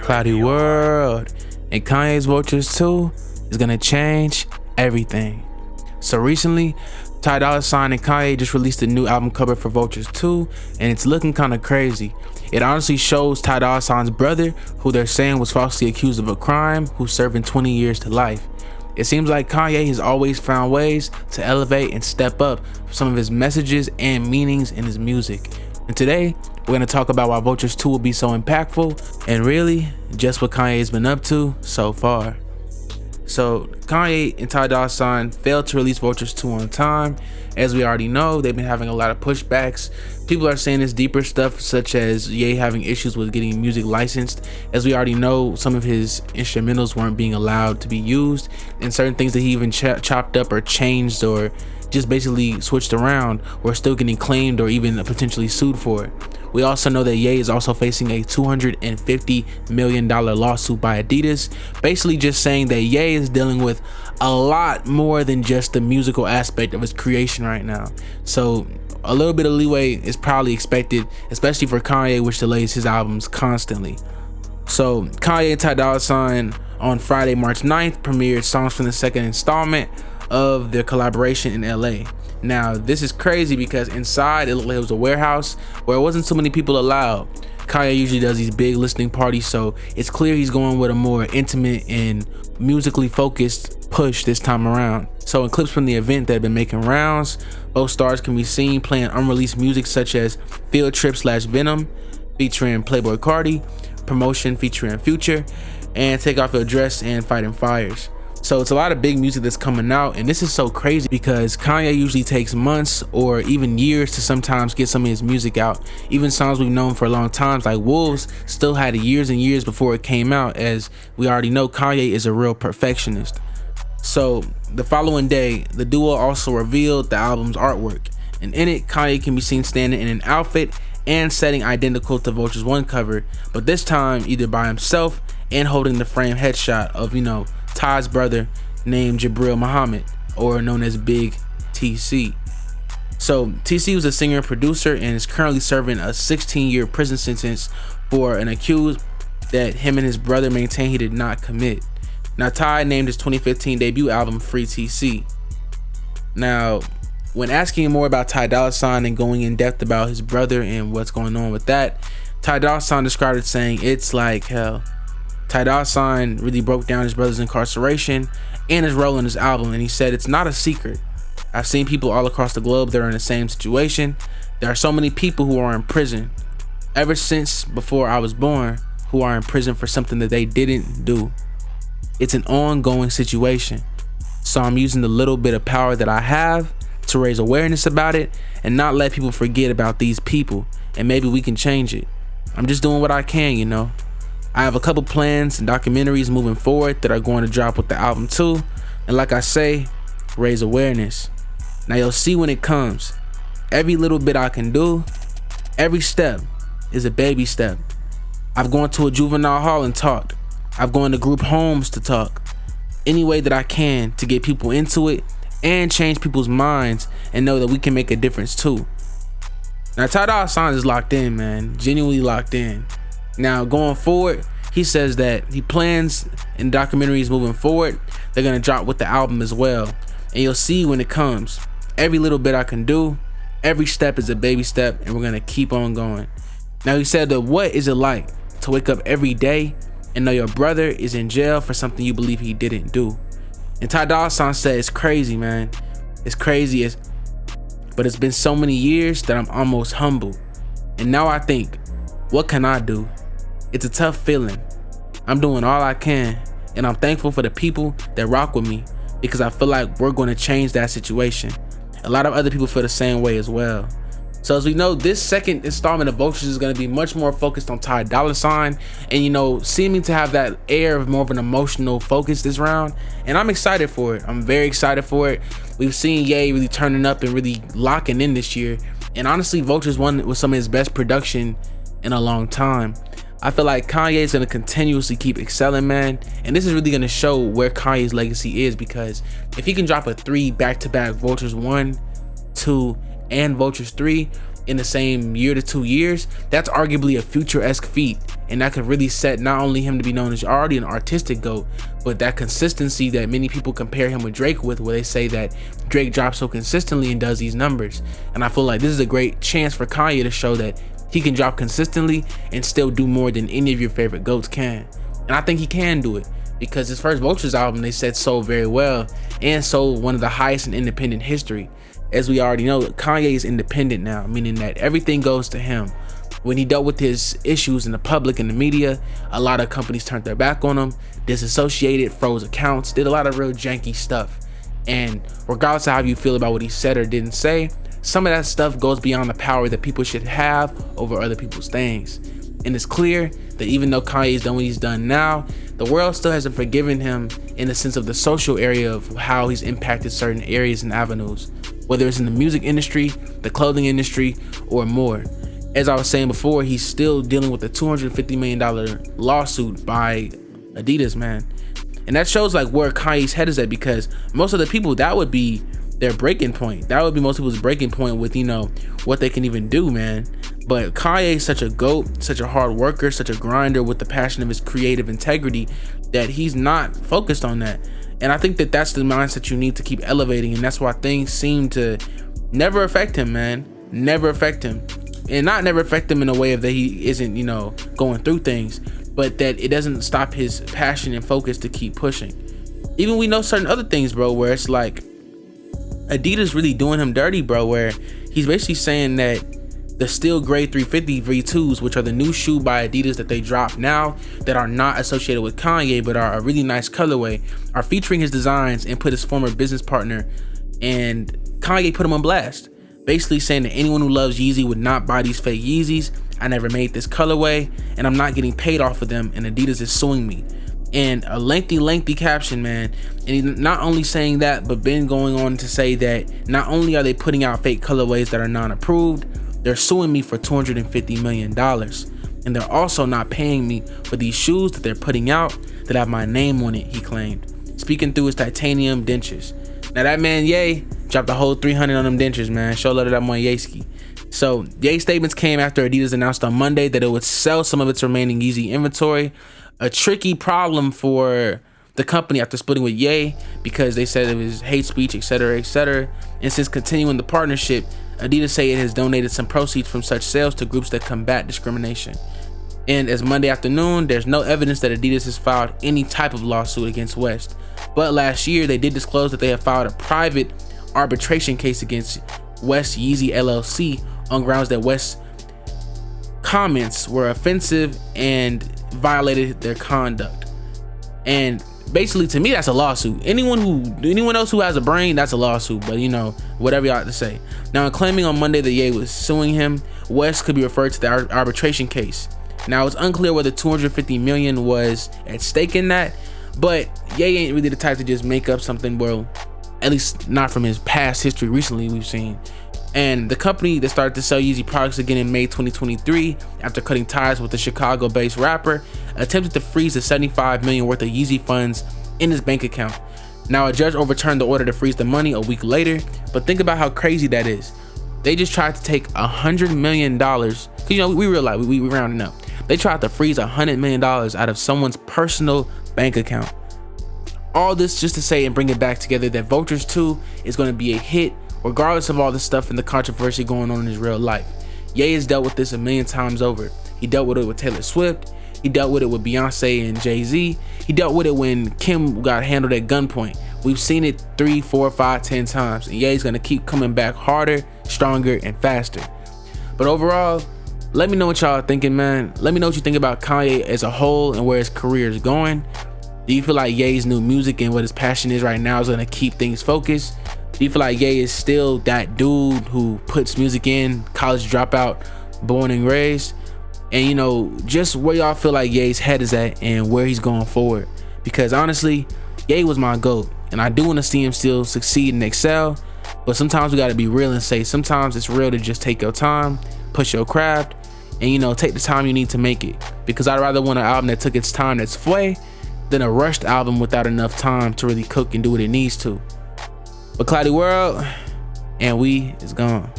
ClowdyWorld, and Kanye's Vultures 2 is gonna change everything. So recently, Ty Dolla $ign and Kanye just released a new album cover for Vultures 2, and it's looking kind of crazy. It honestly shows Ty Dolla $ign's brother, who they're saying was falsely accused of a crime, who's serving 20 years to life. It seems like Kanye has always found ways to elevate and step up some of his messages and meanings in his music. And today, we're going to talk about why Vultures 2 will be so impactful, and really, just what Kanye's been up to so far. So, Kanye and Ty Dolla $ign failed to release Vultures 2 on time. As we already know, they've been having a lot of pushbacks. People are saying it's deeper stuff, such as Ye having issues with getting music licensed. As we already know, some of his instrumentals weren't being allowed to be used, and certain things that he even chopped up or changed or just basically switched around were still getting claimed or even potentially sued for it. We also know that Ye is also facing a $250 million lawsuit by Adidas, basically just saying that Ye is dealing with a lot more than just the musical aspect of his creation right now. So a little bit of leeway is probably expected, especially for Kanye, which delays his albums constantly. So Kanye and Ty Dolla $ign on Friday, March 9th, premiered songs from the second installment of their collaboration in LA. Now this is crazy because inside it looked like it was a warehouse where it wasn't so many people allowed. Kanye usually does these big listening parties, so it's clear he's going with a more intimate and musically focused push this time around. So in clips from the event that have been making rounds, both stars can be seen playing unreleased music such as Field Trip / Venom featuring Playboi Carti, Promotion featuring Future, and Take Off Your Dress and Fighting Fires. So it's a lot of big music that's coming out, and this is so crazy because Kanye usually takes months or even years to sometimes get some of his music out. Even songs we've known for a long time, like Wolves, still had years and years before it came out, as we already know Kanye is a real perfectionist. So the following day, the duo also revealed the album's artwork, and in it, Kanye can be seen standing in an outfit and setting identical to Vultures 1 cover, but this time either by himself and holding the frame headshot of, Ty's brother named Jabril Muhammad, or known as Big TC. So TC was a singer and producer and is currently serving a 16-year prison sentence for an accused that him and his brother maintain he did not commit. Now Ty named his 2015 debut album Free TC. Now, when asking more about Ty Dolla $ign and going in depth about his brother and what's going on with that, Ty Dolla $ign described it saying, "It's like hell." Ty Dolla $ign really broke down his brother's incarceration and his role in his album, and he said, "It's not a secret. I've seen people all across the globe that are in the same situation. There are so many people who are in prison, ever since before I was born, who are in prison for something that they didn't do. It's an ongoing situation. So I'm using the little bit of power that I have to raise awareness about it and not let people forget about these people, and maybe we can change it. I'm just doing what I can, I have a couple plans and documentaries moving forward that are going to drop with the album too, and like I say, raise awareness. Now you'll see when it comes. Every little bit I can do, every step is a baby step. I've gone to a juvenile hall and talked. I've gone to group homes to talk. Any way that I can to get people into it and change people's minds and know that we can make a difference too." Now Ty Dolla $ign is locked in, man, genuinely locked in. Now going forward, he says that he plans in documentaries moving forward, they're gonna drop with the album as well, and you'll see when it comes. Every little bit I can do, every step is a baby step, and we're gonna keep on going. Now he said that what is it like to wake up every day and know your brother is in jail for something you believe he didn't do? And Ty Dolla $ign said, "It's crazy, man. It's crazy, but it's been so many years that I'm almost humble. And now I think, what can I do? It's a tough feeling. I'm doing all I can, and I'm thankful for the people that rock with me because I feel like we're going to change that situation. A lot of other people feel the same way as well." So as we know, this second installment of Vultures is going to be much more focused on Ty Dolla $ign and, seeming to have that air of more of an emotional focus this round. And I'm excited for it. I'm very excited for it. We've seen Ye really turning up and really locking in this year. And honestly, Vultures won with some of his best production in a long time. I feel like Kanye is going to continuously keep excelling, man, and this is really going to show where Kanye's legacy is, because if he can drop a 3 back-to-back Vultures 1, 2, and Vultures 3, in the same year to 2 years, that's arguably a future-esque feat, and that could really set not only him to be known as already an artistic GOAT, but that consistency that many people compare him with Drake with, where they say that Drake drops so consistently and does these numbers. And I feel like this is a great chance for Kanye to show that he can drop consistently and still do more than any of your favorite GOATs can. And I think he can do it, because his first Vultures album, they said, sold very well and sold one of the highest in independent history. As we already know, Kanye is independent now, meaning that everything goes to him. When he dealt with his issues in the public and the media, a lot of companies turned their back on him, disassociated, froze accounts, did a lot of real janky stuff. And regardless of how you feel about what he said or didn't say, some of that stuff goes beyond the power that people should have over other people's things. And it's clear that even though Kanye's done what he's done now, the world still hasn't forgiven him in the sense of the social area of how he's impacted certain areas and avenues, whether it's in the music industry, the clothing industry, or more. As I was saying before, he's still dealing with a $250 million lawsuit by Adidas, man. And that shows like where Kanye's head is at, because most of the people, that would be their breaking point. That would be most people's breaking point with, you know, what they can even do, man. But Kanye is such a GOAT, such a hard worker, such a grinder with the passion of his creative integrity, that he's not focused on that. And I think that that's the mindset you need to keep elevating. And that's why things seem to never affect him, man. Never affect him. And not never affect him in a way of that he isn't, you know, going through things, but that it doesn't stop his passion and focus to keep pushing. Even we know certain other things, bro, where it's like Adidas really doing him dirty, bro, where he's basically saying that the Steel Gray 350 V2s, which are the new shoe by Adidas that they dropped now, that are not associated with Kanye but are a really nice colorway, are featuring his designs and put his former business partner, and Kanye put him on blast, basically saying that anyone who loves Yeezy would not buy these fake Yeezys. I never made this colorway and I'm not getting paid off of them, and Adidas is suing me. And a lengthy caption, man. And he's not only saying that, but been going on to say that not only are they putting out fake colorways that are non-approved, they're suing me for $250 million. And they're also not paying me for these shoes that they're putting out that have my name on it, he claimed, speaking through his titanium dentures. Now that man Ye dropped a whole 300 on them dentures, man. Show love to that one Yeski. So Ye's statements came after Adidas announced on Monday that it would sell some of its remaining Yeezy inventory, a tricky problem for the company after splitting with Ye, because they said it was hate speech, etc., etc. And since continuing the partnership, Adidas say it has donated some proceeds from such sales to groups that combat discrimination. And as Monday afternoon, there's no evidence that Adidas has filed any type of lawsuit against West. But last year, they did disclose that they have filed a private arbitration case against West Yeezy LLC on grounds that West's comments were offensive and violated their conduct. And basically, to me, that's a lawsuit. Anyone else who has a brain, that's a lawsuit. But you know, whatever y'all have to say. Now, in claiming on Monday that Ye was suing him, West could be referred to the arbitration case. Now, it's unclear whether $250 million was at stake in that, but Ye ain't really the type to just make up something, well, at least not from his past history recently we've seen. And the company that started to sell Yeezy products again in May 2023, after cutting ties with the Chicago-based rapper, attempted to freeze the $75 million worth of Yeezy funds in his bank account. Now, a judge overturned the order to freeze the money a week later, but think about how crazy that is. They just tried to take $100 million, because you know, we realize we rounding up. They tried to freeze $100 million out of someone's personal bank account. All this just to say and bring it back together that Vultures 2 is going to be a hit, regardless of all the stuff and the controversy going on in his real life. Ye has dealt with this a million times over. He dealt with it with Taylor Swift. He dealt with it with Beyonce and Jay-Z. He dealt with it when Kim got handled at gunpoint. We've seen it 3, 4, 5, 10 times. And Ye's gonna keep coming back harder, stronger, and faster. But overall, let me know what y'all are thinking, man. Let me know what you think about Kanye as a whole and where his career is going. Do you feel like Ye's new music and what his passion is right now is gonna keep things focused? Do you feel like Ye is still that dude who puts music in, college dropout, born and raised? And you know, just where y'all feel like Ye's head is at and where he's going forward. Because honestly, Ye was my GOAT, and I do want to see him still succeed and excel. But sometimes we got to be real and say sometimes it's real to just take your time, push your craft, and you know, take the time you need to make it. Because I'd rather want an album that took its time that's fue than a rushed album without enough time to really cook and do what it needs to. But ClowdyWorld, and we is gone.